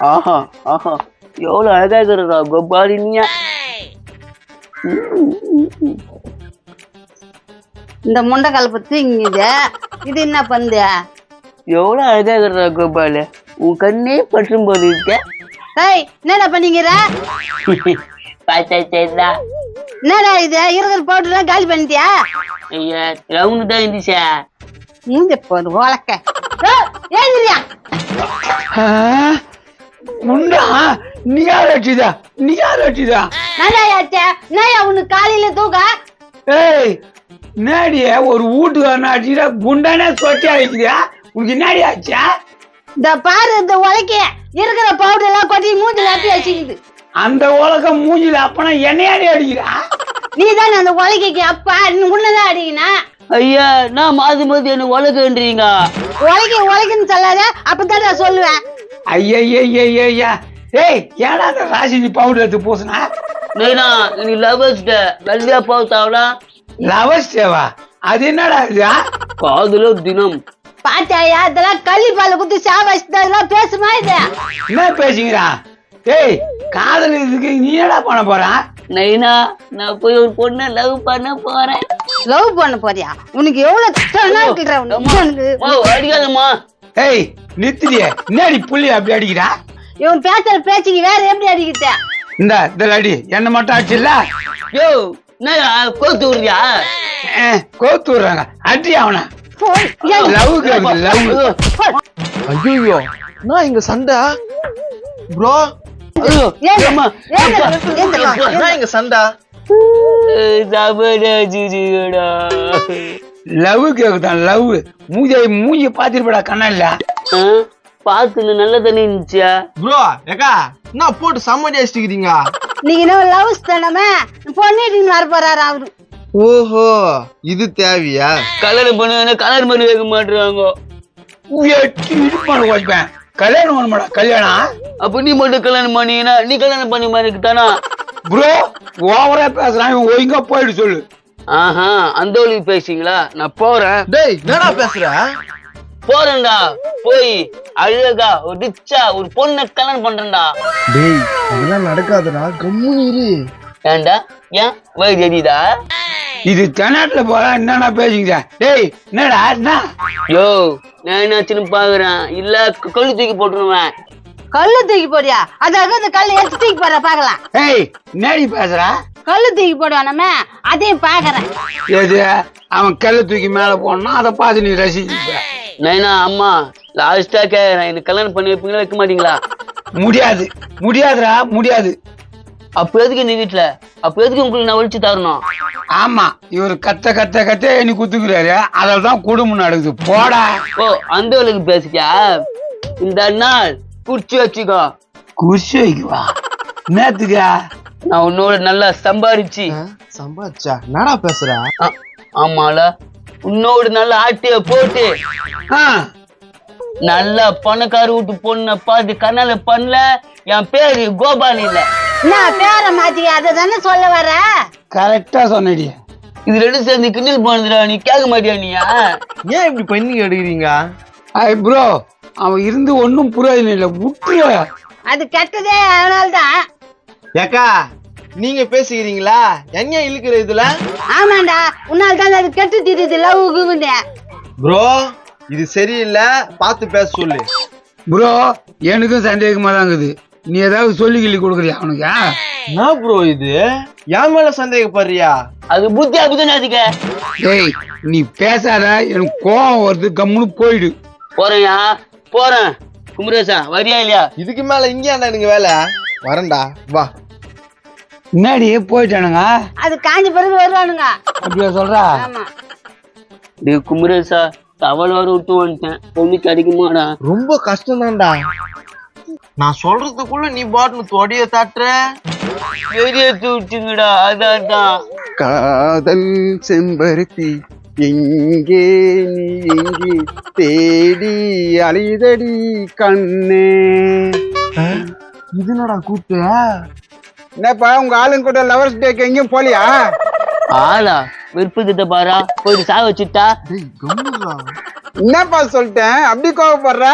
ஆஹா ஆஹா, எவ்வளவு அழகா இருக்கிறா கோபாலி நீயா. இந்த முண்டை கலப்பு இங்குது. இது என்ன பந்து? எவ்வளவு அழகா இருக்கிறா கோபாலு, உன் கண்ணே பற்றும் போது இருக்க. ஏய், என்னடா பண்ணிக்கிற? பார்த்தா என்னடா இது இருக்கிற பவுடர் காலி பண்ணிட்டியா? ஐயா, ரவுண்டு தான் இருந்துச்சா. மூஞ்ச போடு வளக்க. ஏந்திரியா முண்டா, நீ யார் அடிச்சுதா? நீ யார் அடிச்சுதா? நல்லா ஆச்சே. நான் உனக்கு காலையில தூக்க. ஏய், என்னடிய ஒரு வீட்டுக்கு அடிச்சுதா? குண்டானே சொட்டி அடிக்குதா? உனக்கு என்னடி ஆச்சா? இந்த பாரு, இந்த உலக்க இருக்கிற பவுடர் எல்லாம் கொட்டி மூஞ்சில அப்படி வச்சுக்குது. அந்த உலகம் மூஞ்சில அப்பனா என்னையாடி அடிக்கிறா? நீ தானே அந்த உலக்கைக்கு அப்பா, நீ உன்னதான் அடிக்கணும். ஐயா, நான் மாதி மாதி என்ன உலகன்றீங்க. உலக்குன்னு சொல்லாத, அப்பதான் நான் சொல்லுவேன். ஐயா, ஏய், ஏடா அந்த ராசினி பவுடர் எடுத்து பூசினா? நைனா, நீ லவர்ஸ் டே வெள்ளையா போத்தாவளா? லவர்ஸ் டேவா? அது என்னடா இது? காதலோ தினம். பாத்தாயா, இதெல்லாம் கள்ளி பால குத்தி சாவடிச்சுதான் பேசுமா இது? என்ன பேசுகிறா? ஏய், காதல் இதுக்கு நீ என்னடா பண்ண போற? நைனா, நான் போய் ஒரு பொண்ணை லவ் பண்ண போறேன். லவ் பண்ண போறியா? உனக்கு எவ்வளவு அடிக்காதம்மா. ஏய், நித்திரியே, என்னடி புள்ளி அப்படி அடிக்கிறா? இவன் பேசுற பேச்சுக்கு வேற எப்படி அடிக்கிட்ட? இந்த அடி என்ன மட்டும் ஆச்சுல்ல? யோ, நான் கோத்து விடுறியா? கோத்து விடுறாங்க, அடி அவன. லவ் கேக்குது, லவ். ஐயோ, நான் இங்க சண்டை ப்ரோ. இங்க சண்டை லவ் கேக்குதான், லவ். மூஞ்சி பாத்திருப்படா கண்ணால. பாத்துல நல்ல தண்ணி இருந்துச்சியா ப்ரோ? ஏக்கா நான் போட்டு சம்மடி அடிச்சுக்கிறீங்க. நீங்க என்ன லவ்ஸ் தானே பொண்ணிட்டு வர போறாரு அவரு. ஓஹோ, இது தேவையா? கல்யாணம் பண்ண கல்யாணம் பண்ணி வைக்க மாட்டாங்க. வைப்பேன் கல்யாணம் பண்ண மாட்டா. கல்யாணம் அப்ப நீ மட்டும் கல்யாணம் பண்ணீங்கன்னா நீ கல்யாணம் பண்ணி மாதிரி தானா? ப்ரோ, ஓவரா பேசுறான், ஒழுங்கா போயிட்டு சொல்லு. ஆஹா, அந்த ஒளி பேசிங்களா? நான் போறேன். டேய், என்னடா பேசுற? போறேன்டா, போய் அழகா ஒரு ரிச்சா ஒரு பொண்ணை கல்யாணம் பண்றேன்டா. டேய், அதெல்லாம் நடக்காதுடா, கம்முனு இரு. ஏன்டா? ஏன் வயிறு எரியுதா? இது தென்னாட்டுல போற என்னடா பேசுங்க? டேய், என்னடா என்ன? யோ, நான் என்னாச்சுன்னு பாக்குறேன். இல்ல கல்லு தூக்கி போட்டுருவேன். கல்லு தூக்கி போடியா? அதாக இந்த கல்லு எடுத்து தூக்கி போற பாக்கலாம். ஏய், என்னடி பேசுற? கல்லு தூக்கி போடுவானமே, அதையும் பாக்குறேன். எது? அவன் கல்லு தூக்கி மேல போனா அதை பார்த்து நீ ரசிக்க. நைனா, அம்மா லாஸ்டா கேக்குறேன், எனக்கு கல்யாணம் பண்ணி வைப்பீங்களா வைக்க மாட்டீங்களா? முடியாதுடா, முடியாது. அப்ப எதுக்கு நீ வீட்டுல? அப்ப எதுக்கு உங்களுக்கு நான் ஒழிச்சு தரணும்? ஆமா, இவரு கத்த நீ குத்துக்கிறாரு, அதனாலதான் குடும்பம் நடக்குது. போடா. ஓ, அந்த வேலைக்கு பேசிக்கா? இந்த நாள் குடிச்சு வச்சுக்கோ. குடிச்சு வைக்குவா? என்னத்துக்கா? நான் உன்னோட நல்லா சம்பாரிச்சு. சம்பாதிச்சா? என்னடா பேசுற? ஆமால, உன்னோட நல்ல ஆட்டிய போட்டு நல்லா பணக்கார வீட்டு பொண்ண பார்த்து கண்ணால பண்ணல. என் பேரு கோபால் இல்ல. நான் பேர மாத்தி அதை தானே சொல்ல வர. கரெக்டா சொன்னடிய. இது ரெண்டு சேர்ந்து கிண்டல் பண்ணுறா, நீ கேட்க மாட்டியா? நீயா ஏன் இப்படி பண்ணி எடுக்கிறீங்க? ப்ரோ, அவன் இருந்து ஒன்னும் புரியாது இல்ல, விட்டுரு. அது கெட்டதே அதனால்தான். ஏக்கா, நீங்க பேசுகிறீங்களா? என்ன இழுக்கிற இதுல? ஆமாண்டா, உன்னால் தான் அது கெட்டு திரியுது லவ்வுக்கு. ப்ரோ, இது சரியில்லை, பார்த்து பேச சொல்லு. ப்ரோ, எனக்கும் சந்தேகமா தான் இருக்குது. நீ ஏதாவது சொல்லி கிள்ளி கொடுக்குறியா அவனுக்கு? என்ன ப்ரோ இது? என் மேல சந்தேகப்படுறியா? அது புத்தி அப்படிதான் அதுக்கு. டேய், நீ பேசாத, எனக்கு கோவம் வருது, கம்முன்னு போயிடு. போறேன்யா, போறேன். குமரேசா, வரியா இல்லையா? இதுக்கு மேல இங்கே எனக்கு வேலை. வரேன்டா, வா. முன்னாடி போயிட்டானுங்க, அது காஞ்ச பிறகு வருவானுங்க. அப்படியா சொல்றா? ஆமா. டே குமரேசா, தவள் வர விட்டு வந்துட்டேன். பொண்ணு கிடைக்குமாடா? ரொம்ப கஷ்டம் தான்டா. நான் சொல்றதுக்குள்ள நீ பாட்டு தொடைய தாட்டுற. வெளியேற்று விட்டுங்கடா. அதான் காதல் செம்பருத்தி எங்கே நீ எங்கே தேடி அழிதடி கண்ணே. இது என்னடா கூப்பிட்டு? என்னப்பா, உங்க ஆளுங்க கூட லவர்ஸ் டேக்கு எங்கேயும் போலியா? ஆளா விருப்பத்தை பாரா, போயிட்டு சாக வச்சுட்டா. என்னப்பா சொல்லிட்டேன், அப்படி கோவப்படுற?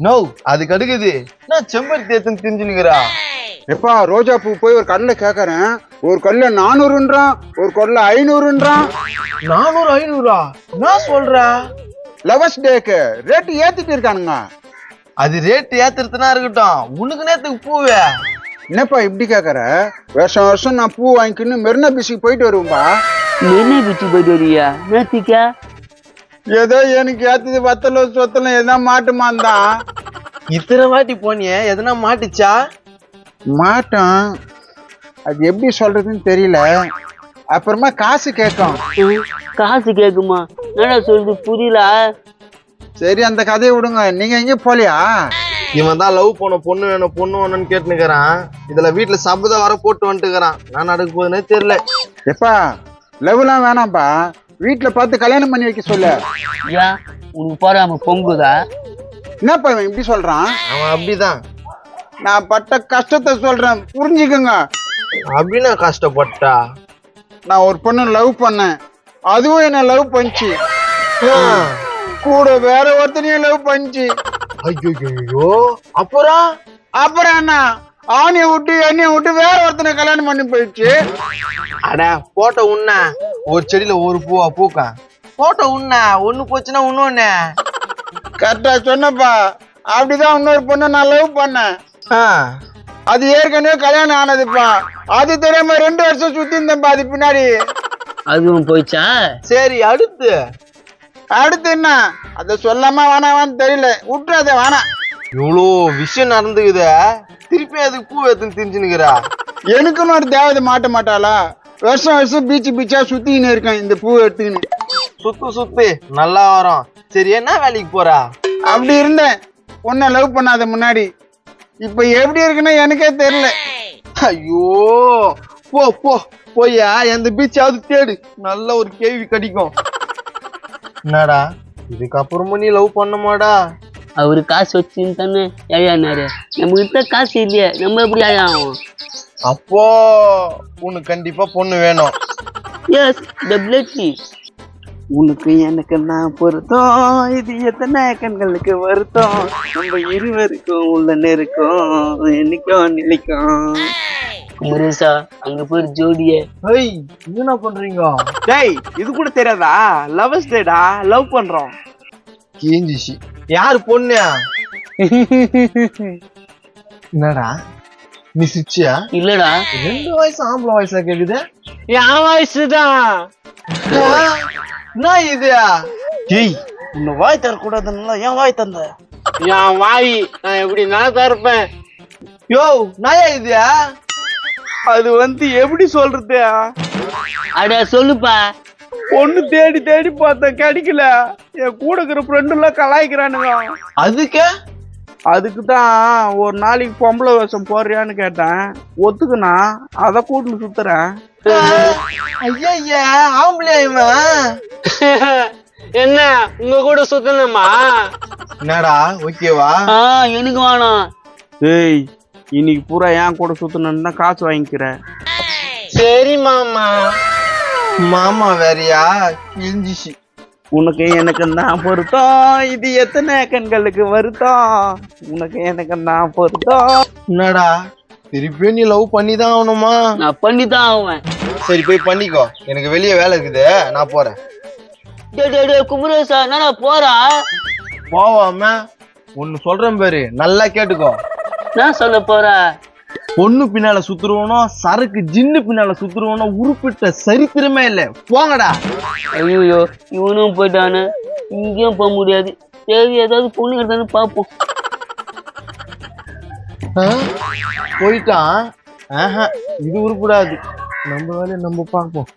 நோ அதுக்கு அடுக்குது நான் செம்பருத்தி எடுத்துன்னு தெரிஞ்சுனுக்குறா. எப்பா ரோஜா பூ போய் ஒரு கல்ல கேக்குறேன், ஒரு கல்ல 400ன்றான், ஒரு கல்ல 500ன்றான். 400 500 நான் சொல்றேன். லவர்ஸ் டேக்கு ரேட்டு ஏத்திட்டு இருக்கானுங்க. அது ரேட் ஏத்துறதுனா இருக்கட்டும், உனக்கு நேத்துக்கு பூவே. என்னப்பா இப்படி கேக்குற? வருஷம் வருஷம் நான் பூ வாங்கிக்கின்னு மெரினா பீச்சுக்கு போயிட்டு வருவேன்பா. என்ன பிச்சு போயிட்டு வரியா நேத்திக்கா? ஏதோ எனக்கு ஏத்தது வத்தல சொத்தல எதனா மாட்டுமான் தான். இத்தனை வாட்டி போனியே எதனா மாட்டுச்சா? மாட்டோம், அது எப்படி சொல்றதுன்னு தெரியல. அப்புறமா காசு கேட்கும். காசு கேக்குமா? என்னடா சொல்றது புரியல. சரி அந்த கதையை விடுங்க, நீங்க எங்கேயும் போலியா? இவன் தான் லவ் பண்ண பொண்ணு வேணும் பொண்ணு வேணும்னு கேட்டுனுக்கிறான். இதுல வீட்டுல சபதம் வர போட்டு வந்துட்டுக்கிறான். நான் நடக்க போதுன்னே தெரியல. எப்பா லவ்லாம் வேணாம்ப்பா, வீட்டுல பார்த்து கல்யாணம் பண்ணி வைக்க சொல்லு. ஏன் உனக்கு போறாம பொங்குதா? என்னப்பா இவன் இப்படி சொல்றான்? அவன் அப்படிதான். நான் பட்ட கஷ்டத்தை சொல்றேன், புரிஞ்சுக்கோங்க. அப்படின்னா கஷ்டப்பட்டா. நான் ஒரு பொண்ணு லவ் பண்ணேன், அதுவும் என்ன லவ் பண்ணிச்சு. கூட வேற ஒருத்தனையும் லவ் பண்ணிச்சு. ஐயோ அப்புறம் என்ன ஆணைய விட்டு எண்ணெய விட்டு வேற ஒருத்தனை கல்யாணம் பண்ணி போயிடுச்சு. அட போட்டோ உண்ண ஒரு செடியில ஒரு பூவா பூக்கா. போட்டோ உண்ண ஒண்ணு போச்சுன்னா இன்னொன்னு. கரெக்டா சொன்னப்பா. அப்படிதான் இன்னொரு பொண்ணு நான் லவ் பண்ணேன், அது ஏற்கனவே கல்யாணம் ஆனதுப்பா. அது தெரியாம 2 வருஷம் சுத்தி இருந்தேன்ப்பா அது பின்னாடி. அதுவும் போயிச்சா? சரி அடுத்து என்ன அத சொல்லாம வேணாவான்னு தெரியல, விட்டுறாத வேணாம். இவ்வளோ விஷயம் நடந்துக்குத, திருப்பி அதுக்கு பூ எடுத்துன்னு தெரிஞ்சுனுக்குறா. எனக்குன்னு ஒரு தேவதை மாட்ட மாட்டாளா? வருஷம் வருஷம் பீச்சா சுத்தின்னு இருக்கேன் இந்த பூ எடுத்துக்கின்னு. சுத்து நல்லா வரும். சரி என்ன வேலைக்கு போறா? அப்படி இருந்தேன் பொண்ணை லவ் பண்ணாத முன்னாடி. இப்ப எப்படி இருக்குன்னு எனக்கே தெரியல. ஐயோ போ போ போயா எந்த பீச்சாவது தேடு, நல்ல ஒரு கேள்வி கிடைக்கும். என்னடா இதுக்கப்புறமும் நீ லவ் பண்ணமாடா? அவரு காசு வச்சுன்னு தானே ஏழானாரு. நம்ம கிட்ட காசு இல்லையே, நம்ம எப்படி ஆகும்? அப்போ உனக்கு கண்டிப்பா பொண்ணு வேணும். Yes definitely. உனக்கு எனக்கு நான் பொருத்தம், இது எத்தனை கண்களுக்கு வருத்தம், நம்ம இருவருக்கும் உள்ள நெருக்கம் என்னைக்கும் நிலைக்கும். முருசா அங்க போய் ஜோடிய. ஏய் என்ன பண்றீங்க? டேய் இது கூட தெரியாதா? லவர்ஸ் டேடா, லவ் பண்றோம். கேஞ்சிச்சு. யாரு பொண்ணு? என்னடா நீ சிச்சியா? இல்லடா 2 வயசு ஆம்பளை வயசுல கேக்குது. என் வயசுதான். என்ன இது? டேய் உன்னை வாய் தரக்கூடாதுன்னா என் வாய் தந்த. என் வாய் நான் எப்படி நான் தரப்பேன்? யோ நாயா இது? அது எப்படி சொல்றது? அட சொல்லுப்பா. பொண்ணு தேடி தேடி பார்த்தேன், கிடைக்கல. என் கூட இருக்கிற ஃப்ரெண்டு எல்லாம் கலாய்க்கிறானுங்க. அதுக்கு தான் ஒரு நாளைக்கு பொம்பளை வேஷம் போடுறியான்னு கேட்டேன். ஒத்துக்குனா அத கூட்டின்னு சுத்துறேன். ஐயா ஆம்பளையா இவன்? என்ன உங்க கூட சுத்தணுமா? என்னடா ஓகேவா? எனக்கு வேணாம். ஏய் இன்னைக்கு பூரா என் கூட சுத்தணும்னு தான் காசு வாங்கிக்கிறேன். சரி மாமா. மாமா வேறையா? கிழிஞ்சிச்சு. உனக்கு எனக்கு தான் பொருத்தம், இது எத்தனை கண்களுக்கு வருத்தம், உனக்கு எனக்கு தான் பொருத்தம். என்னடா திருப்பியும் நீ லவ் பண்ணிதான் ஆகணுமா? நான் பண்ணிதான் ஆவேன். சரி போய் பண்ணிக்கோ, எனக்கு வெளியே வேலை இருக்குது, நான் போறேன். குமரேசா என்னடா போறா? போவாம ஒன்னு சொல்றேன் பாரு, நல்லா கேட்டுக்கோ. நான் சொல்ல போற பொண்ணு பின்னால சுத்துருவனோ சரக்கு ஜின்னு பின்னால சுத்துருவனோ உருப்பிட்ட சரித்திரமே இல்ல. போங்கடா. ஐயோ இவனும் போயிட்டானு, இங்கேயும் போக முடியாது. சரி ஏதாவது பொண்ணு கிடைத்தானு பாப்போம். போயிட்டான். இது உருப்படாது. நம்ம வேலையை நம்ம பார்ப்போம்.